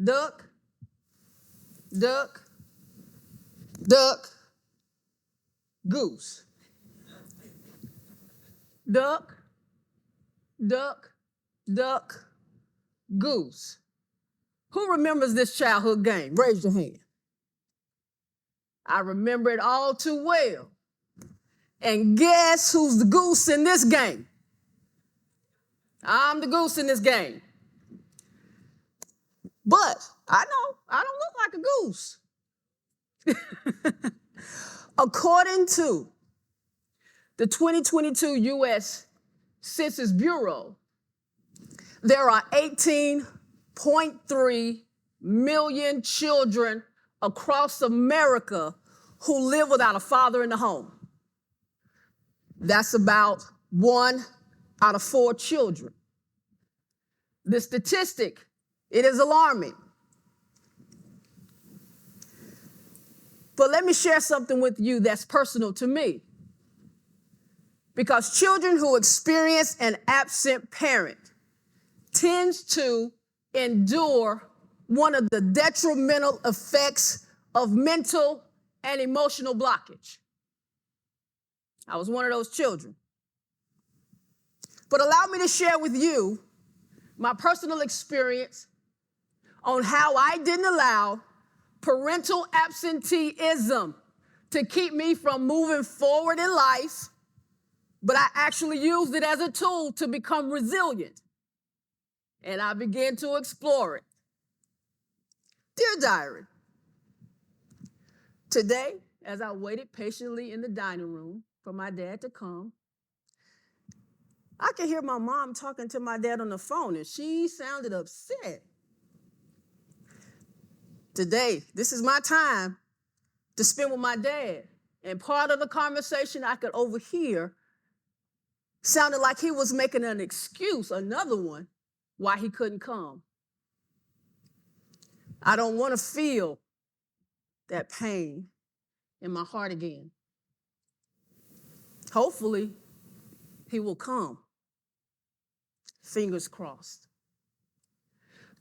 duck, duck, duck, goose. Duck, duck, duck, goose. Who remembers this childhood game? Raise your hand. I remember it all too well. And guess who's the goose in this game? I'm the goose in this game. But I know I don't look like a goose. According to the 2022 U.S. Census Bureau, there are 18.3 million children across America who live without a father in the home. That's about 1 out of 4 children. The statistic, it is alarming. But let me share something with you that's personal to me. Because children who experience an absent parent tends to endure one of the detrimental effects of mental and emotional blockage. I was one of those children. But allow me to share with you my personal experience on how I didn't allow parental absenteeism to keep me from moving forward in life, but I actually used it as a tool to become resilient. And I began to explore it. Dear Diary, today, as I waited patiently in the dining room for my dad to come, I could hear my mom talking to my dad on the phone, and she sounded upset. Today, this is my time to spend with my dad. And part of the conversation I could overhear sounded like he was making an excuse, another one, why he couldn't come. I don't want to feel that pain in my heart again. Hopefully, he will come. Fingers crossed.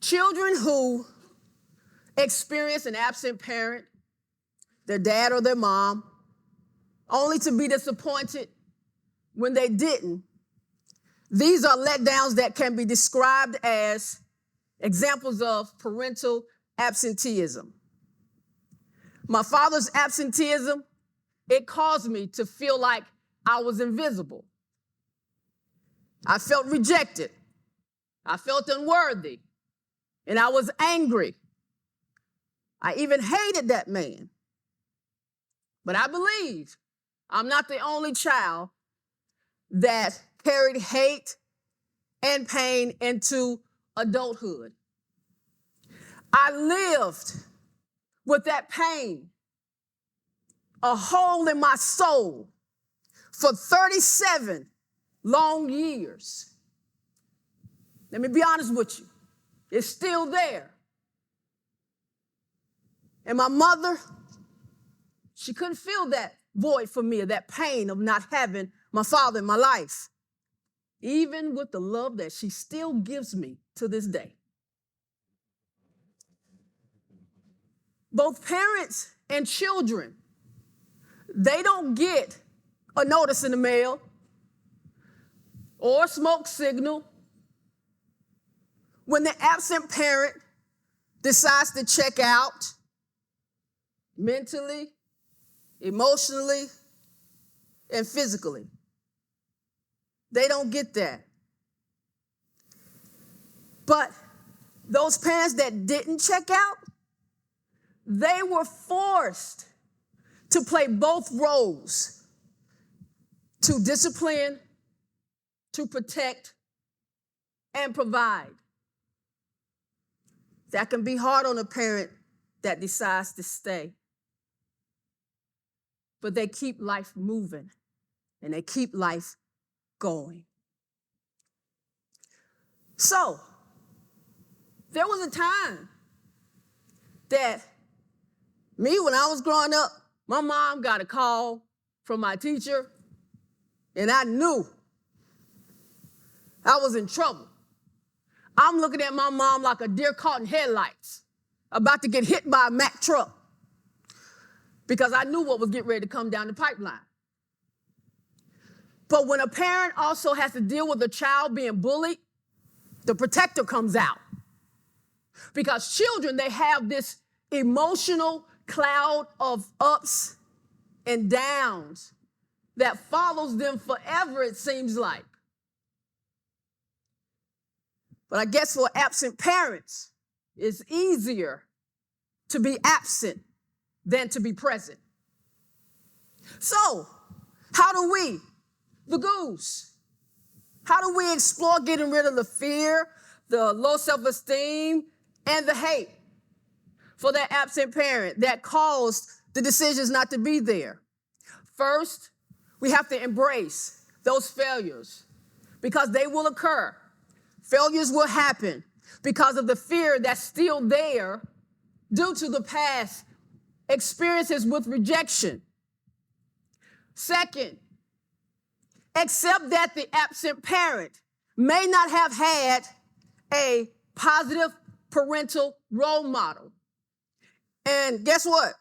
Children who experience an absent parent, their dad or their mom, only to be disappointed when they didn't, these are letdowns that can be described as examples of parental absenteeism. My father's absenteeism, it caused me to feel like I was invisible. I felt rejected. I felt unworthy. And I was angry. I even hated that man. But I believe I'm not the only child that carried hate and pain into adulthood. I lived with that pain, a hole in my soul, for 37 long years. Let me be honest with you. It's still there. And my mother, she couldn't fill that void for me, that pain of not having my father in my life, even with the love that she still gives me to this day. Both parents and children, they don't get a notice in the mail or a smoke signal when the absent parent decides to check out mentally, emotionally, and physically. They don't get that. But those parents that didn't check out, they were forced to play both roles, to discipline, to protect, and provide. That can be hard on a parent that decides to stay. But they keep life moving, and they keep life going. So, there was a time that me, when I was growing up, my mom got a call from my teacher, and I knew I was in trouble. I'm looking at my mom like a deer caught in headlights. about to get hit by a Mack truck because I knew what was getting ready to come down the pipeline. But when a parent also has to deal with a child being bullied, the protector comes out. Because children, they have this emotional cloud of ups and downs that follows them forever, it seems like. But I guess for absent parents, it's easier to be absent than to be present. So, how do we, the goose, how do we explore getting rid of the fear, the low self-esteem, and the hate for that absent parent that caused the decisions not to be there? First, we have to embrace those failures because they will occur. Failures will happen because of the fear that's still there due to the past experiences with rejection. Second, accept that the absent parent may not have had a positive parental role model. And guess what?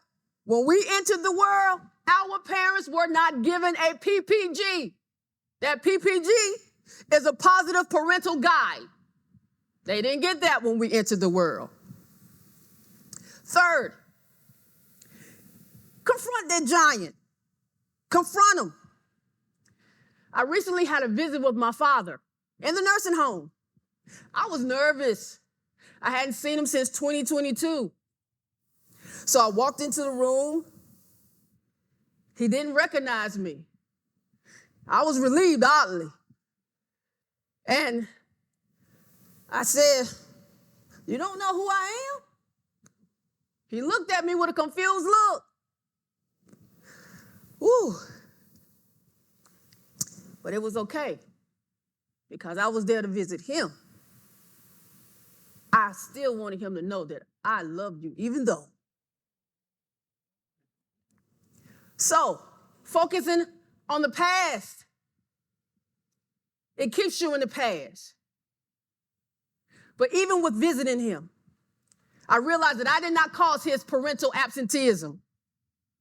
When we entered the world, our parents were not given a PPG. That PPG is a positive parental guide. They didn't get that when we entered the world. Third, confront that giant. Confront him. I recently had a visit with my father in the nursing home. I was nervous. I hadn't seen him since 2022. So I walked into the room. He didn't recognize me. I was relieved, oddly. And I said, "You don't know who I am?" He looked at me with a confused look. Woo. But it was okay because I was there to visit him. I still wanted him to know that I loved you, even though. So, focusing on the past, it keeps you in the past. But even with visiting him, I realized that I did not cause his parental absenteeism.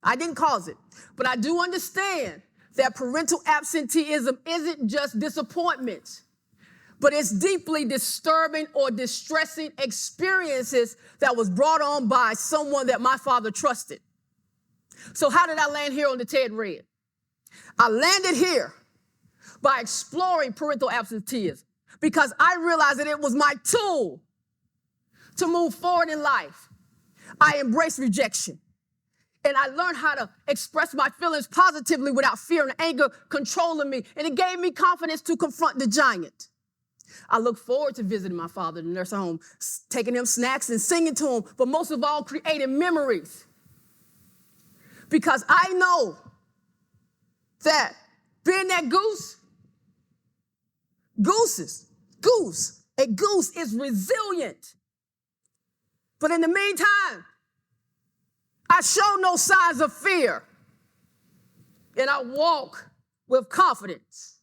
I didn't cause it. But I do understand that parental absenteeism isn't just disappointment, but it's deeply disturbing or distressing experiences that was brought on by someone that my father trusted. So how did I land here on the TED Red? I landed here by exploring parental absenteeism because I realized that it was my tool to move forward in life. I embraced rejection, and I learned how to express my feelings positively without fear and anger controlling me, and it gave me confidence to confront the giant. I look forward to visiting my father in the nursing home, taking him snacks and singing to him, but most of all, creating memories. Because I know that being that goose, a goose is resilient. But in the meantime, I show no signs of fear. And I walk with confidence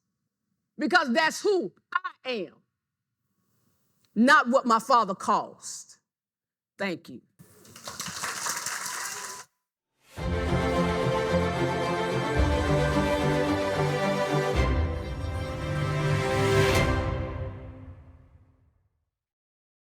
because that's who I am, not what my father caused. Thank you.